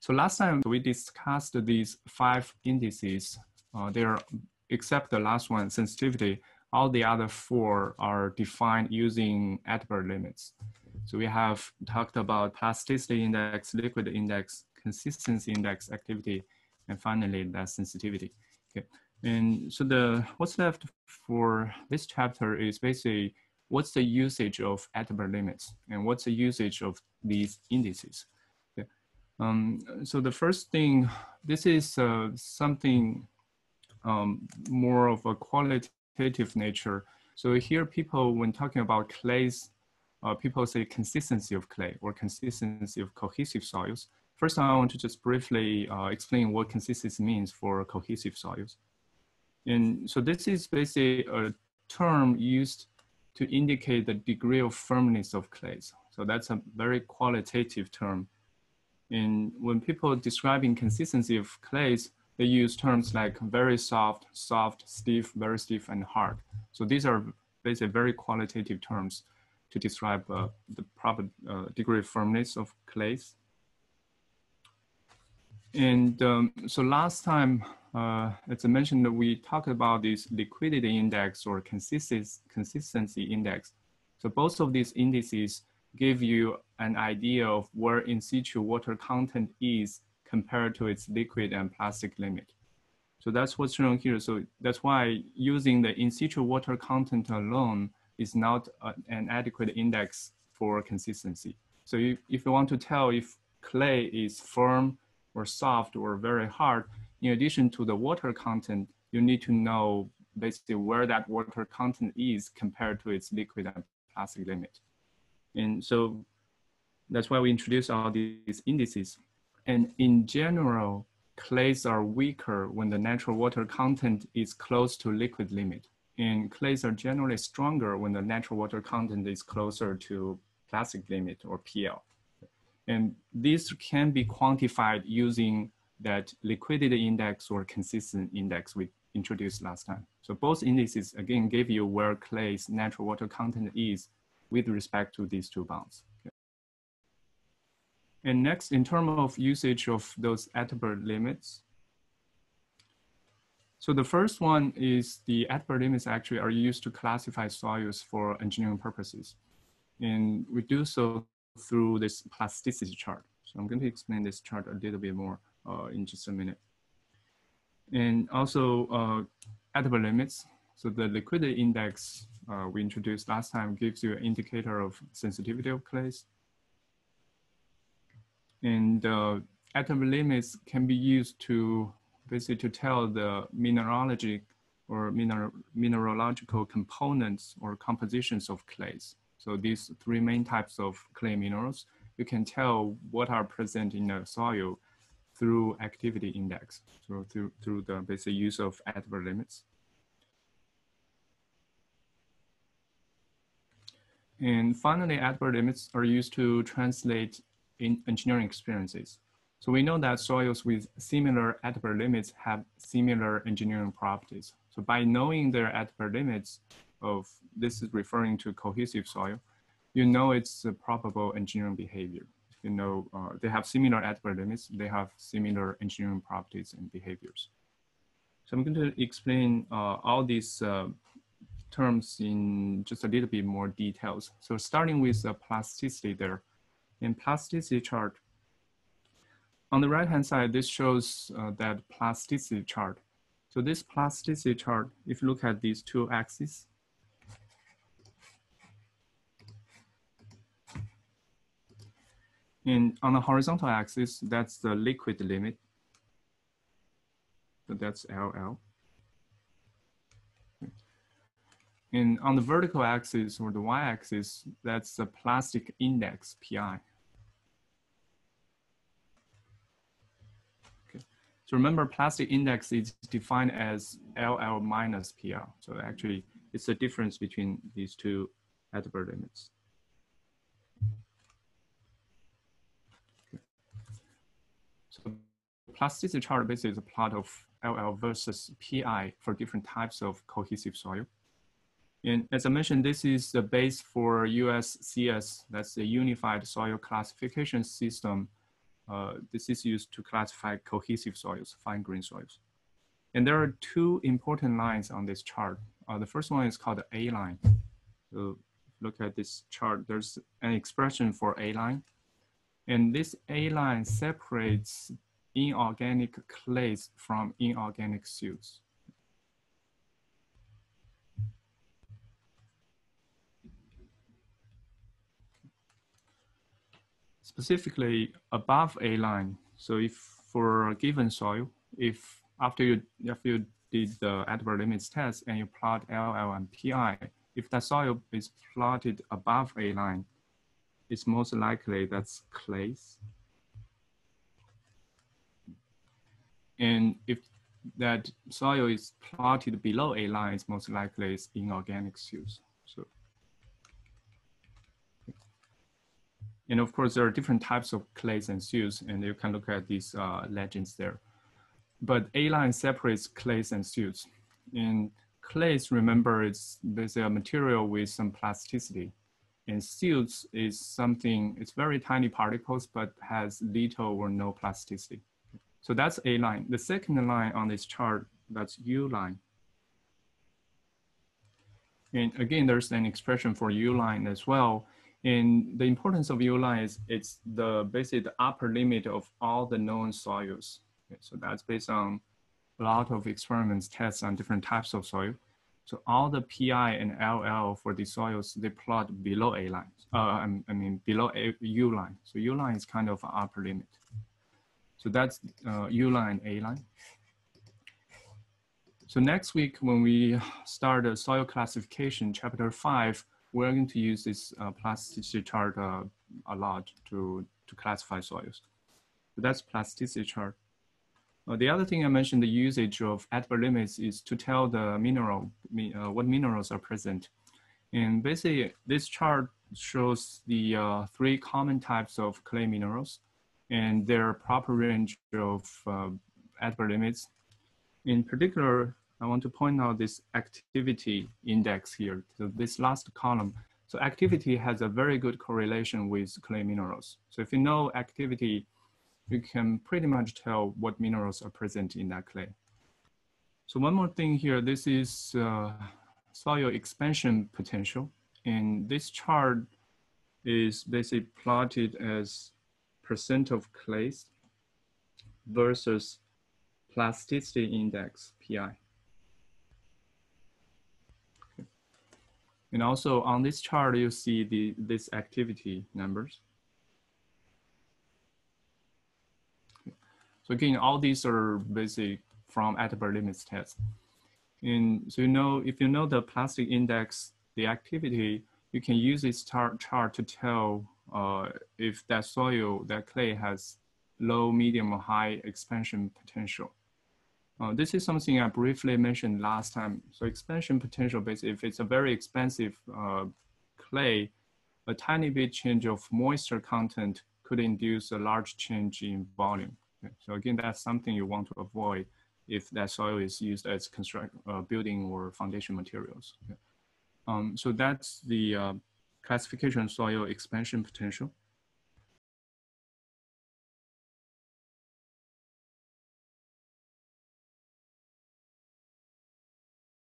So last time we discussed these 5 indices. Except the last one, sensitivity, all the other 4 are defined using Atterberg limits. So we have talked about plasticity index, liquid index, consistency index, activity, and finally that sensitivity. Okay. And so what's left for this chapter is basically what's the usage of Atterberg limits and what's the usage of these indices. Okay. So the first thing, this is something more of a qualitative nature. So here people, when talking about clays, people say consistency of clay or consistency of cohesive soils. First, I want to just briefly explain what consistency means for cohesive soils. And so this is basically a term used to indicate the degree of firmness of clays. So that's a very qualitative term. And when people describing consistency of clays, they use terms like very soft, soft, stiff, very stiff, and hard. So these are basically very qualitative terms to describe the proper degree of firmness of clays. And so last time, as I mentioned, we talked about this liquidity index or consistency index. So both of these indices give you an idea of where in situ water content is compared to its liquid and plastic limit. So that's what's shown here. So that's why using the in situ water content alone is not an adequate index for consistency. So if you want to tell if clay is firm or soft or very hard, in addition to the water content, you need to know basically where that water content is compared to its liquid and plastic limit. And so that's why we introduce all these indices. And in general, clays are weaker when the natural water content is close to liquid limit. And clays are generally stronger when the natural water content is closer to plastic limit or PL. And these can be quantified using that liquidity index or consistency index we introduced last time. So both indices, again, give you where clay's natural water content is with respect to these 2 bounds. Okay. And next, in terms of usage of those Atterberg limits. So the first one is the Atterberg limits actually are used to classify soils for engineering purposes. And we do so through this plasticity chart. So I'm going to explain this chart a little bit more in just a minute. And also Atterberg limits. So the liquidity index we introduced last time gives you an indicator of sensitivity of clays. And Atterberg limits can be used to basically to tell the mineralogy or mineralogical components or compositions of clays. So these 3 main types of clay minerals, you can tell what are present in the soil through activity index, so through the basic use of Atterberg limits. And finally, Atterberg limits are used to translate in engineering experiences. So we know that soils with similar Atterberg limits have similar engineering properties. So by knowing their Atterberg limits of, this is referring to cohesive soil, you know it's a probable engineering behavior. You know, they have similar Atterberg limits, they have similar engineering properties and behaviors. So I'm going to explain all these terms in just a little bit more details. So starting with the plasticity there. In plasticity chart, on the right-hand side, this shows that plasticity chart. So this plasticity chart, if you look at these 2 axes, and on the horizontal axis, that's the liquid limit. So that's LL. And on the vertical axis or the y-axis, that's the plastic index, PI. Okay. So remember, plastic index is defined as LL minus PL. So actually, it's the difference between these 2 Atterberg limits. So plasticity chart basically is a plot of LL versus PI for different types of cohesive soil. And as I mentioned, this is the base for USCS, that's the Unified Soil Classification System this is used to classify cohesive soils, fine-grained soils. And there are two important lines on this chart. The first one is called the A line. So look at this chart, there's an expression for A line. And this A line separates inorganic clays from inorganic silts. Specifically above A line, so if for a given soil, if after you did the Atterberg limits test and you plot LL and PI, if that soil is plotted above A line, it's most likely that's clays. And if that soil is plotted below A line, it's most likely it's inorganic silts. So, and of course, there are different types of clays and silts, and you can look at these legends there. But A line separates clays and silts. In clays, remember, it's basically a material with some plasticity. And silts is something, it's very tiny particles, but has little or no plasticity. So that's A line. The second line on this chart, that's U line. And again, there's an expression for U line as well. And the importance of U line is it's basically the upper limit of all the known soils. Okay, so that's based on a lot of experiments, tests on different types of soil. So all the PI and LL for the soils, they plot below A line. I mean, below U line. So U line is kind of an upper limit. So that's U line, A line. So next week, when we start the soil classification, chapter 5, we're going to use this plasticity chart a lot to classify soils. So that's plasticity chart. The other thing I mentioned, the usage of Atterberg limits is to tell the mineral, what minerals are present. And basically, this chart shows the 3 common types of clay minerals and their proper range of Atterberg limits. In particular, I want to point out this activity index here. So this last column. So activity has a very good correlation with clay minerals. So if you know activity, you can pretty much tell what minerals are present in that clay. So one more thing here, this is soil expansion potential. And this chart is basically plotted as percent of clays versus plasticity index, PI. Okay. And also on this chart, you see this activity numbers. Okay. So again, all these are basic from Atterberg limits test. And so if you know the plastic index, the activity, you can use this chart to tell if that soil, that clay has low, medium, or high expansion potential. This is something I briefly mentioned last time. So expansion potential, basically, if it's a very expensive clay, a tiny bit change of moisture content could induce a large change in volume. Okay. So again, that's something you want to avoid if that soil is used as building or foundation materials. Okay. So that's the classification soil expansion potential.